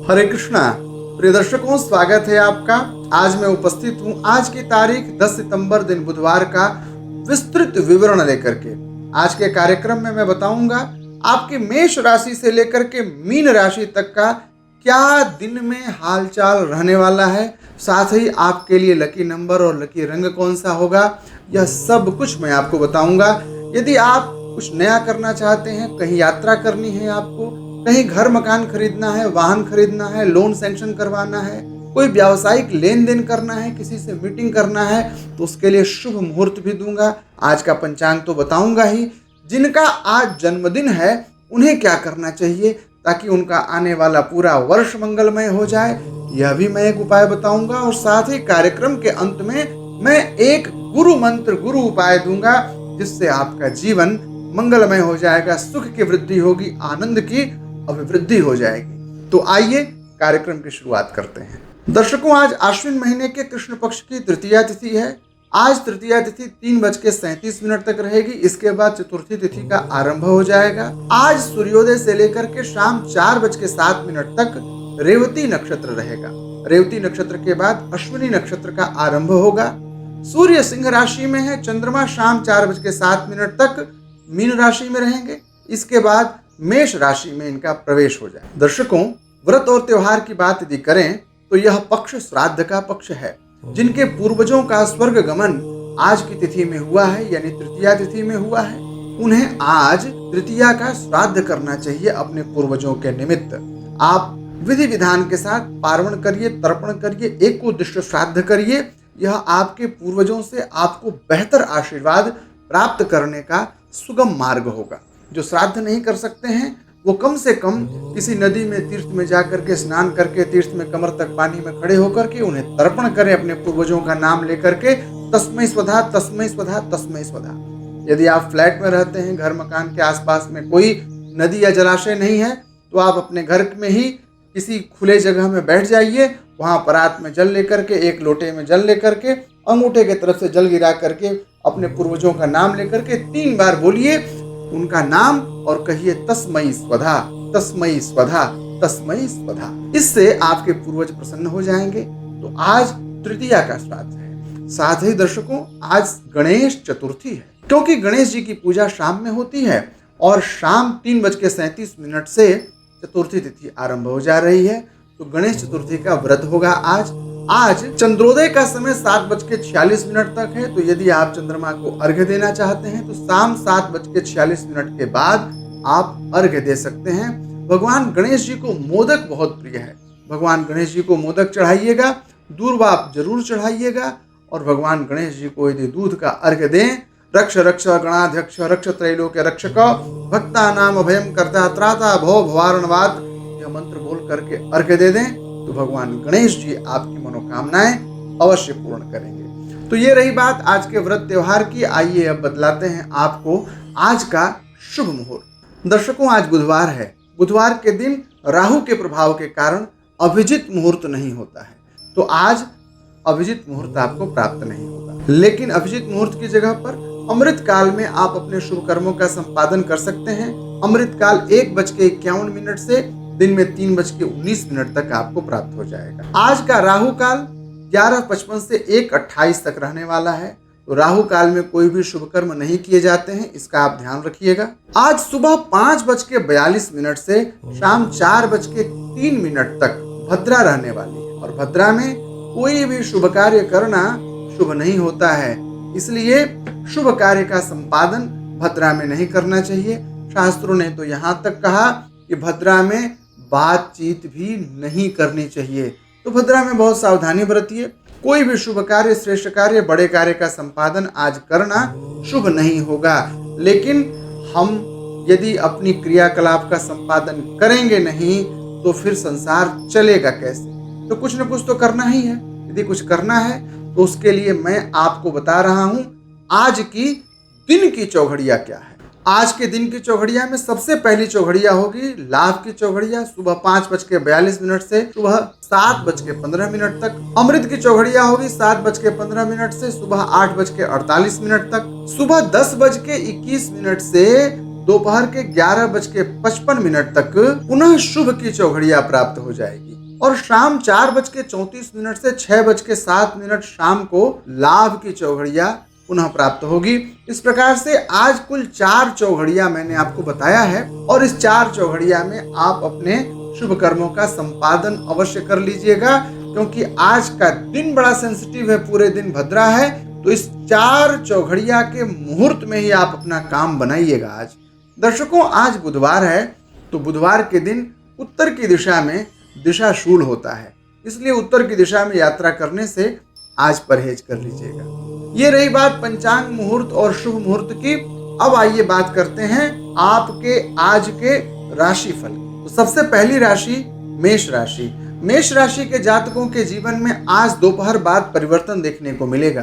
हरे कृष्णा। प्रिय दर्शकों, स्वागत है आपका। आज मैं उपस्थित हूं आज की तारीख 10 सितंबर दिन बुधवार का विस्तृत विवरण लेकर के। आज के कार्यक्रम में मैं बताऊंगा आपकी मेष राशि से लेकर के मीन राशि तक का क्या दिन में हालचाल रहने वाला है, साथ ही आपके लिए लकी नंबर और लकी रंग कौन सा होगा, यह सब कुछ मैं आपको बताऊंगा। यदि आप कुछ नया करना चाहते हैं, कहीं यात्रा करनी है, आपको कहीं घर मकान खरीदना है, वाहन खरीदना है, लोन सैंक्शन करवाना है, कोई व्यावसायिक लेन देन करना है, किसी से मीटिंग करना है, तो उसके लिए शुभ मुहूर्त भी दूंगा। आज का पंचांग तो बताऊंगा ही। जिनका आज जन्मदिन है उन्हें क्या करना चाहिए ताकि उनका आने वाला पूरा वर्ष मंगलमय हो जाए, यह भी मैं एक उपाय बताऊंगा। और साथ ही कार्यक्रम के अंत में मैं एक गुरु मंत्र, गुरु उपाय दूंगा जिससे आपका जीवन मंगलमय हो जाएगा, सुख की वृद्धि होगी, आनंद की अभिवृद्धि हो जाएगी। तो आइए कार्यक्रम की शुरुआत करते हैं। दर्शकों, आज आश्विन महीने के कृष्ण पक्ष की तृतीया तिथि है। आज तृतीया तिथि 3:37 तक रहेगी। इसके बाद चतुर्थी तिथि का आरंभ हो जाएगा। आज सूर्योदय से लेकर के शाम 4:07 तक रेवती नक्षत्र रहेगा। रेवती नक्षत्र के बाद अश्विनी नक्षत्र का आरंभ होगा। सूर्य सिंह राशि में है। चंद्रमा शाम 4:07 तक मीन राशि में रहेंगे। इसके बाद मेष राशि में इनका प्रवेश हो जाए। दर्शकों, व्रत और त्योहार की बात यदि करें तो यह पक्ष श्राद्ध का पक्ष है। जिनके पूर्वजों का स्वर्ग गमन आज की तिथि में हुआ है, यानी तृतीया तिथि में हुआ है, उन्हें आज तृतीया का श्राद्ध करना चाहिए अपने पूर्वजों के निमित्त। आप विधि विधान के साथ पार्वण करिए, तर्पण करिए, एक उद्दिष्ट श्राद्ध करिए। यह आपके पूर्वजों से आपको बेहतर आशीर्वाद प्राप्त करने का सुगम मार्ग होगा। जो श्राद्ध नहीं कर सकते हैं वो कम से कम किसी नदी में, तीर्थ में जाकर के स्नान करके, तीर्थ में कमर तक पानी में खड़े होकर के उन्हें तर्पण करें, अपने पूर्वजों का नाम लेकर के, तस्मै स्वधा, तस्मै स्वधा, तस्मै स्वधा। यदि आप फ्लैट में रहते हैं, घर मकान के आसपास में कोई नदी या जलाशय नहीं है, तो आप अपने घर में ही किसी खुले जगह में बैठ जाइए। वहां परात में जल लेकर के, एक लोटे में जल लेकर के, अंगूठे की तरफ से जल गिरा करके अपने पूर्वजों का नाम लेकर के 3 बार बोलिए उनका नाम और कहिए तस्मै स्वधा, तस्मै स्वधा, तस्मै स्वधा। इससे आपके पूर्वज प्रसन्न हो जाएंगे। तो आज तृतीया का श्राद्ध है। साथ ही दर्शकों, आज गणेश चतुर्थी है, क्योंकि गणेश जी की पूजा शाम में होती है और शाम 3:37 से चतुर्थी तिथि आरंभ हो जा रही है। तो गणेश चतुर्थी का व्रत होगा आज चंद्रोदय का समय 7:46 तक है। तो यदि आप चंद्रमा को अर्घ्य देना चाहते हैं तो शाम 7:46 के बाद आप अर्घ्य दे सकते हैं। भगवान गणेश जी को मोदक बहुत प्रिय है। भगवान गणेश जी को मोदक चढ़ाइएगा, दूर्वा जरूर चढ़ाइएगा। और भगवान गणेश जी को यदि दूध का अर्घ्य दें, रक्ष रक्ष गणाध्यक्ष रक्ष त्रैलोक्य रक्षक भक्ता नाम अभयम कर्ता त्राता भव भवारणवात, यह मंत्र बोल करके अर्घ्य दे दें तो भगवान गणेश जी आपकी मनोकामनाएं अवश्य पूर्ण करेंगे। तो ये रही बात आज के व्रत त्योहार की। आइए अब बतलाते हैं आपको आज का शुभ मुहूर्त। दर्शकों, आज बुधवार है। बुधवार के दिन राहु के प्रभाव के कारण अभिजित मुहूर्त नहीं होता है। तो आज अभिजित मुहूर्त आपको प्राप्त नहीं होगा। लेकिन अभिजित मुहूर्त की जगह पर अमृत काल में आप अपने शुभ कर्मों का संपादन कर सकते हैं। अमृत काल 1:51 से दिन में 3:19 तक आपको प्राप्त हो जाएगा। आज का राहु काल 11:55 से 1:28 तक रहने वाला है। तो राहु काल में कोई भी शुभ कर्म नहीं किए जाते हैं, इसका आप ध्यान रखिएगा। आज सुबह 5:42 से शाम 4:03 तक भद्रा रहने वाली है और भद्रा में कोई भी शुभ कार्य करना शुभ नहीं होता है। इसलिए शुभ कार्य का संपादन भद्रा में नहीं करना चाहिए। शास्त्रों ने तो यहाँ तक कहा कि भद्रा में बातचीत भी नहीं करनी चाहिए। तो भद्रा में बहुत सावधानी बरतिए। कोई भी शुभ कार्य, श्रेष्ठ कार्य, बड़े कार्य का संपादन आज करना शुभ नहीं होगा। लेकिन हम यदि अपनी क्रियाकलाप का संपादन करेंगे नहीं तो फिर संसार चलेगा कैसे? तो कुछ न कुछ तो करना ही है। यदि कुछ करना है तो उसके लिए मैं आपको बता रहा हूं आज की दिन की चौघड़िया क्या है। आज के दिन की चौघड़िया में सबसे पहली चौघड़िया होगी लाभ की चौघड़िया, सुबह 5:42 से सुबह 7:15 तक। अमृत की चौघड़िया होगी 7:15 से सुबह 8:48 तक। सुबह 10:21 से दोपहर के 11:55 तक पुनः शुभ की चौघड़िया प्राप्त हो जाएगी और शाम 4:34 से 6:07 शाम को लाभ की चौघड़िया पुनः प्राप्त होगी। इस प्रकार से आज कुल 4 चौघड़िया मैंने आपको बताया है और इस 4 चौघड़िया में आप अपने शुभ कर्मों का संपादन अवश्य कर लीजिएगा, क्योंकि आज का दिन बड़ा सेंसिटिव है, पूरे दिन भद्रा है। तो इस 4 चौघड़िया के मुहूर्त में ही आप अपना काम बनाइएगा। आज दर्शकों, आज बुधवार है, तो बुधवार के दिन उत्तर की दिशा में दिशा शूल होता है, इसलिए उत्तर की दिशा में यात्रा करने से आज परहेज कर लीजिएगा। ये रही बात पंचांग मुहूर्त और शुभ मुहूर्त की। अब आइए बात करते हैं आपके आज के राशिफल की। तो सबसे पहली राशि मेष राशि। मेष राशि के जातकों के जीवन में आज दोपहर बाद परिवर्तन देखने को मिलेगा।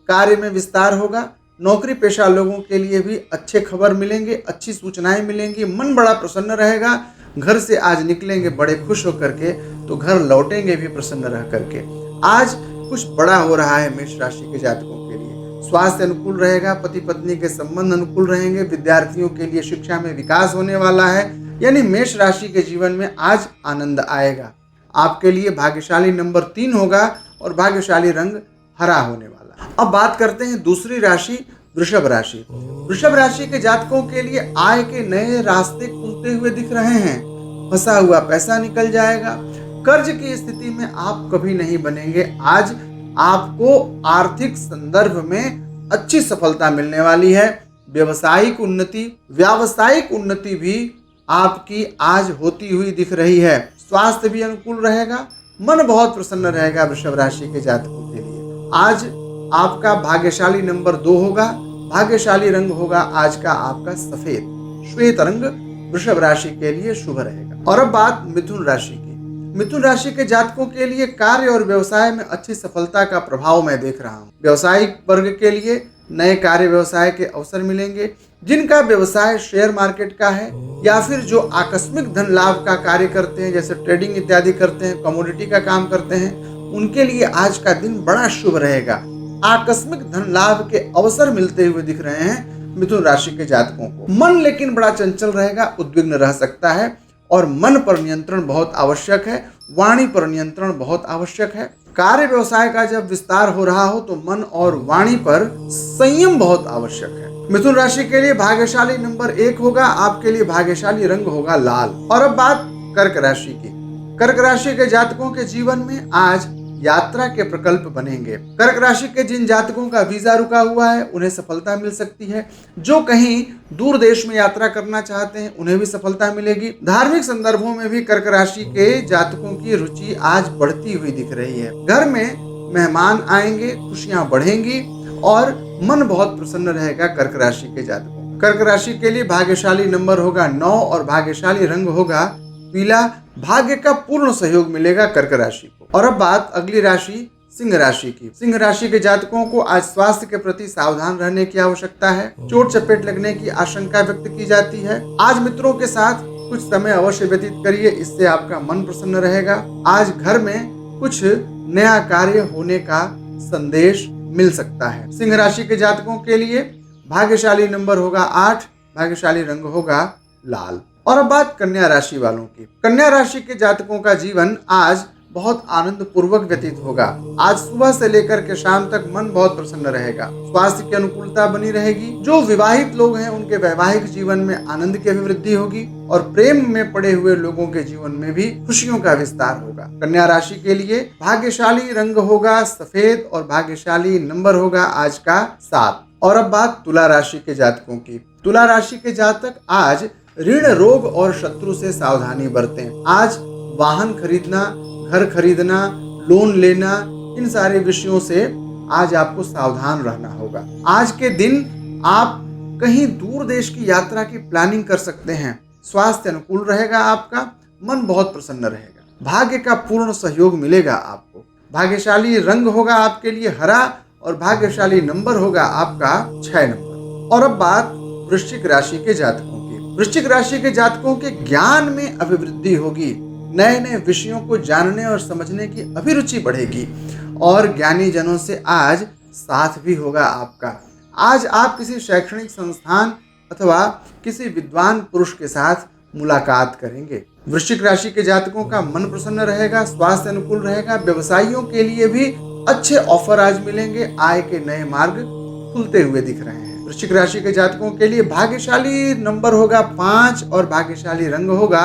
कार्य में विस्तार होगा। नौकरी पेशा लोगों के लिए भी अच्छे खबर मिलेंगे, अच्छी सूचनाएं मिलेंगी। मन बड़ा प्रसन्न रहेगा। घर से आज निकलेंगे बड़े खुश होकर के, तो घर लौटेंगे भी प्रसन्न रह करके। आज कुछ बड़ा हो रहा है मेष राशि के जातकों के लिए। स्वास्थ्य अनुकूल रहेगा। पति पत्नी के संबंध अनुकूल रहेंगे। विद्यार्थियों के लिए शिक्षा में विकास होने वाला है। यानी मेष राशि के जीवन में आज आनंद आएगा। आपके लिए भाग्यशाली नंबर 3 होगा और भाग्यशाली रंग हरा होने वाला। अब बात करते हैं दूसरी राशि वृषभ राशि। वृषभ राशि के जातकों के लिए आय के नए रास्ते खुलते हुए दिख रहे हैं। फंसा हुआ पैसा निकल जाएगा। कर्ज की स्थिति में आप कभी नहीं बनेंगे। आज आपको आर्थिक संदर्भ में अच्छी सफलता मिलने वाली है। व्यावसायिक उन्नति भी आपकी आज होती हुई दिख रही है। स्वास्थ्य भी अनुकूल रहेगा। मन बहुत प्रसन्न रहेगा वृषभ राशि के जातकों के लिए। आज आपका भाग्यशाली नंबर 2 होगा। भाग्यशाली रंग होगा आज का आपका सफेद। श्वेत रंग वृषभ राशि के लिए शुभ रहेगा। और अब बात मिथुन राशि की। मिथुन राशि के जातकों के लिए कार्य और व्यवसाय में अच्छी सफलता का प्रभाव मैं देख रहा हूँ। व्यवसायिक वर्ग के लिए नए कार्य व्यवसाय के अवसर मिलेंगे। जिनका व्यवसाय शेयर मार्केट का है या फिर जो आकस्मिक धन लाभ का कार्य करते हैं, जैसे ट्रेडिंग इत्यादि करते हैं, कमोडिटी का काम करते हैं, उनके लिए आज का दिन बड़ा शुभ रहेगा। आकस्मिक धन लाभ के अवसर मिलते हुए दिख रहे हैं मिथुन राशि के जातकों को। मन लेकिन बड़ा चंचल रहेगा, उद्विग्न रह सकता है और मन पर नियंत्रण बहुत आवश्यक है। वाणी पर नियंत्रण बहुत आवश्यक है। कार्य व्यवसाय का जब विस्तार हो रहा हो तो मन और वाणी पर संयम बहुत आवश्यक है। मिथुन राशि के लिए भाग्यशाली नंबर 1 होगा। आपके लिए भाग्यशाली रंग होगा लाल। और अब बात कर्क राशि की। कर्क राशि के जातकों के जीवन में आज यात्रा के प्रकल्प बनेंगे। कर्क राशि के जिन जातकों का वीजा रुका हुआ है उन्हें सफलता मिल सकती है। जो कहीं दूर देश में यात्रा करना चाहते हैं उन्हें भी सफलता मिलेगी। धार्मिक संदर्भों में भी कर्क राशि के जातकों की रुचि आज बढ़ती हुई दिख रही है। घर में मेहमान आएंगे, खुशियां बढ़ेंगी और मन बहुत प्रसन्न रहेगा कर्क राशि के जातकों। कर्क राशि के लिए भाग्यशाली नंबर होगा 9 और भाग्यशाली रंग होगा पीला। भाग्य का पूर्ण सहयोग मिलेगा कर्क राशि को। और अब बात अगली राशि सिंह राशि की। सिंह राशि के जातकों को आज स्वास्थ्य के प्रति सावधान रहने की आवश्यकता है। चोट चपेट लगने की आशंका व्यक्त की जाती है। आज मित्रों के साथ कुछ समय अवश्य व्यतीत करिए, इससे आपका मन प्रसन्न रहेगा। आज घर में कुछ नया कार्य होने का संदेश मिल सकता है। सिंह राशि के जातकों के लिए भाग्यशाली नंबर होगा 8, भाग्यशाली रंग होगा लाल। और अब बात कन्या राशि वालों की। कन्या राशि के जातकों का जीवन आज बहुत आनंद पूर्वक व्यतीत होगा। आज सुबह से लेकर के शाम तक मन बहुत प्रसन्न रहेगा। स्वास्थ्य की अनुकूलता बनी रहेगी। जो विवाहित लोग हैं उनके वैवाहिक जीवन में आनंद की अभिवृद्धि होगी और प्रेम में पड़े हुए लोगों के जीवन में भी खुशियों का विस्तार होगा। कन्या राशि के लिए भाग्यशाली रंग होगा सफेद और भाग्यशाली नंबर होगा आज का 7। और अब बात तुला राशि के जातकों की। तुला राशि के जातक आज ऋण, रोग और शत्रु से सावधानी बरतें। आज वाहन खरीदना, घर खरीदना, लोन लेना, इन सारे विषयों से आज आपको सावधान रहना होगा। आज के दिन आप कहीं दूर देश की यात्रा की प्लानिंग कर सकते हैं। स्वास्थ्य अनुकूल रहेगा आपका, मन बहुत प्रसन्न रहेगा। भाग्य का पूर्ण सहयोग मिलेगा आपको। भाग्यशाली रंग होगा आपके लिए हरा और भाग्यशाली नंबर होगा आपका 6 नंबर। और अब बात वृश्चिक राशि के जातकों की। वृश्चिक राशि के जातकों के ज्ञान में अभिवृद्धि होगी। नए नए विषयों को जानने और समझने की अभिरुचि बढ़ेगी और ज्ञानी जनों से आज साथ भी होगा आपका। आज आप किसी शैक्षणिक संस्थान अथवा किसी विद्वान पुरुष के साथ मुलाकात करेंगे। वृश्चिक राशि के जातकों का मन प्रसन्न रहेगा, स्वास्थ्य अनुकूल रहेगा। व्यवसायियों के लिए भी अच्छे ऑफर आज मिलेंगे, आय के नए मार्ग खुलते हुए दिख रहे हैं। वृश्चिक राशि के जातकों के लिए भाग्यशाली नंबर होगा 5 और भाग्यशाली रंग होगा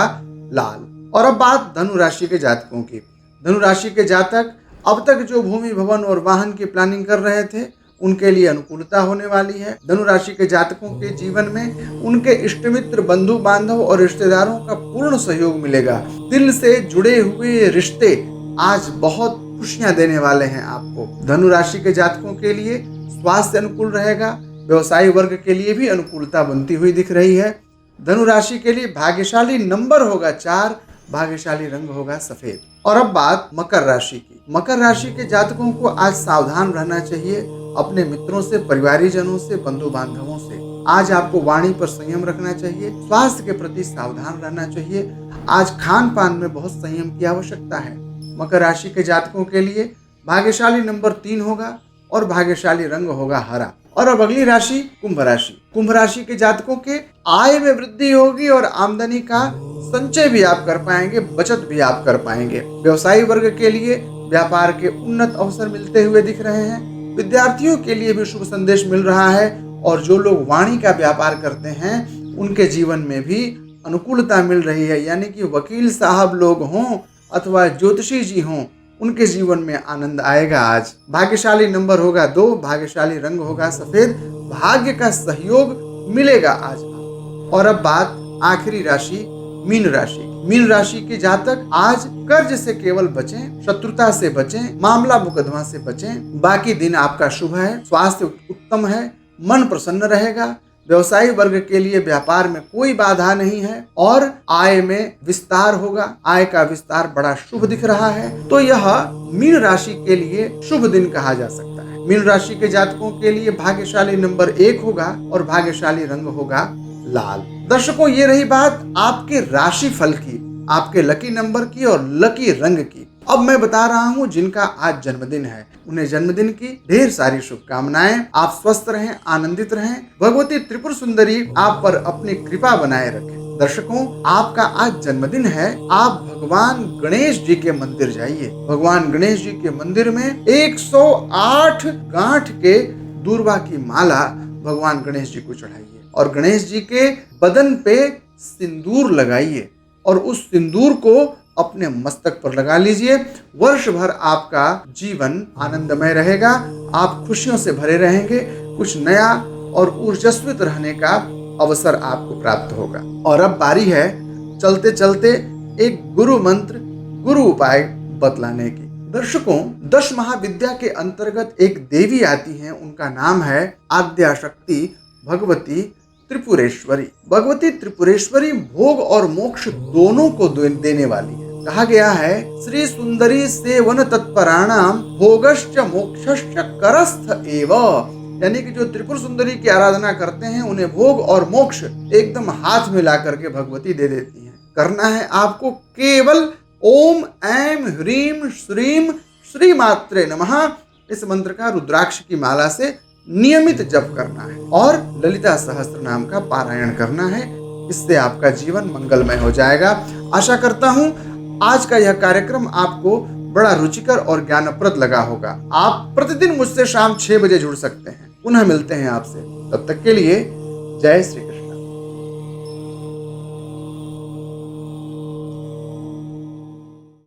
लाल। और अब बात धनु राशि के जातकों की। धनु राशि के जातक अब तक जो भूमि, भवन और वाहन की प्लानिंग कर रहे थे, उनके लिए अनुकूलता होने वाली है। धनु राशि के जातकों के जीवन में उनके इष्ट मित्र, बंधु बांधव और रिश्तेदारों का पूर्ण सहयोग मिलेगा। दिल से जुड़े हुए रिश्ते आज बहुत खुशियां देने वाले हैं आपको। धनु राशि के जातकों के लिए स्वास्थ्य अनुकूल रहेगा। व्यवसायी वर्ग के लिए भी अनुकूलता बनती हुई दिख रही है। धनु राशि के लिए भाग्यशाली नंबर होगा 4, भाग्यशाली रंग होगा सफेद। और अब बात मकर राशि की। मकर राशि के जातकों को आज सावधान रहना चाहिए अपने मित्रों से, परिवारीजनों से, बंधु बांधवों से। आज आपको वाणी पर संयम रखना चाहिए, स्वास्थ्य के प्रति सावधान रहना चाहिए। आज खान पान में बहुत संयम की आवश्यकता है। मकर राशि के जातकों के लिए भाग्यशाली नंबर 3 होगा और भाग्यशाली रंग होगा हरा। और अब अगली राशि कुंभ राशि। कुंभ राशि के जातकों के आय में वृद्धि होगी और आमदनी का संचय भी आप कर पाएंगे, बचत भी आप कर पाएंगे। व्यवसायी वर्ग के लिए व्यापार के उन्नत अवसर मिलते हुए दिख रहे हैं। विद्यार्थियों के लिए भी शुभ संदेश मिल रहा है और जो लोग वाणी का व्यापार करते हैं उनके जीवन में भी अनुकूलता मिल रही है। यानी कि वकील साहब लोग हों अथवा ज्योतिषी जी हों, उनके जीवन में आनंद आएगा आज। भाग्यशाली नंबर होगा 2, भाग्यशाली रंग होगा सफेद। भाग्य का सहयोग मिलेगा आज। और अब बात आखिरी राशि मीन राशि। मीन राशि के जातक आज कर्ज से केवल बचें, शत्रुता से बचें, मामला मुकदमा से बचें। बाकी दिन आपका शुभ है, स्वास्थ्य उत्तम है, मन प्रसन्न रहेगा। व्यवसायी वर्ग के लिए व्यापार में कोई बाधा नहीं है और आय में विस्तार होगा। आय का विस्तार बड़ा शुभ दिख रहा है। तो यह मीन राशि के लिए शुभ दिन कहा जा सकता है। मीन राशि के जातकों के लिए भाग्यशाली नंबर 1 होगा और भाग्यशाली रंग होगा लाल। दर्शकों, ये रही बात आपके राशि फल की, आपके लकी नंबर की और लकी रंग की। अब मैं बता रहा हूँ जिनका आज जन्मदिन है, उन्हें जन्मदिन की ढेर सारी शुभकामनाएं। आप स्वस्थ रहें, आनंदित रहें। भगवती त्रिपुर सुंदरी आप पर अपनी कृपा बनाए रखें। दर्शकों, आपका आज जन्मदिन है, आप भगवान गणेश जी के मंदिर जाइए। भगवान गणेश जी के मंदिर में 108 गांठ के दूर्वा की माला भगवान गणेश जी को चढ़ाइए और गणेश जी के बदन पे सिंदूर लगाइए और उस सिंदूर को अपने मस्तक पर लगा लीजिए। वर्ष भर आपका जीवन आनंदमय रहेगा, आप खुशियों से भरे रहेंगे। कुछ नया और ऊर्जस्वित रहने का अवसर आपको प्राप्त होगा। और अब बारी है चलते चलते एक गुरु मंत्र, गुरु उपाय बतलाने की। दर्शकों, 10 महाविद्या के अंतर्गत एक देवी आती हैं, उनका नाम है आद्याशक्ति भगवती त्रिपुरेश्वरी। भगवती त्रिपुरेश्वरी भोग और मोक्ष दोनों को देने वाली है। कहा गया है, श्री सुंदरी सेवन तत्पराणाम भोगश्च मोक्षश्च करस्थ एव। यानी कि जो त्रिपुर सुंदरी की आराधना करते हैं उन्हें भोग और मोक्ष एकदम हाथ में ला करके भगवती दे देती हैं। करना है आपको केवल ओम ऐं ह्रीं श्रीं श्री मात्रे नमः इस मंत्र का रुद्राक्ष की माला से नियमित जप करना है और ललिता सहस्त्र नाम का पारायण करना है। इससे आपका जीवन मंगलमय हो जाएगा। आशा करता हूं आज का यह कार्यक्रम आपको बड़ा रुचिकर और ज्ञानप्रद लगा होगा। आप प्रतिदिन मुझसे शाम 6 बजे जुड़ सकते हैं। पुनः मिलते हैं आपसे, तब तक के लिए जय श्री कृष्ण।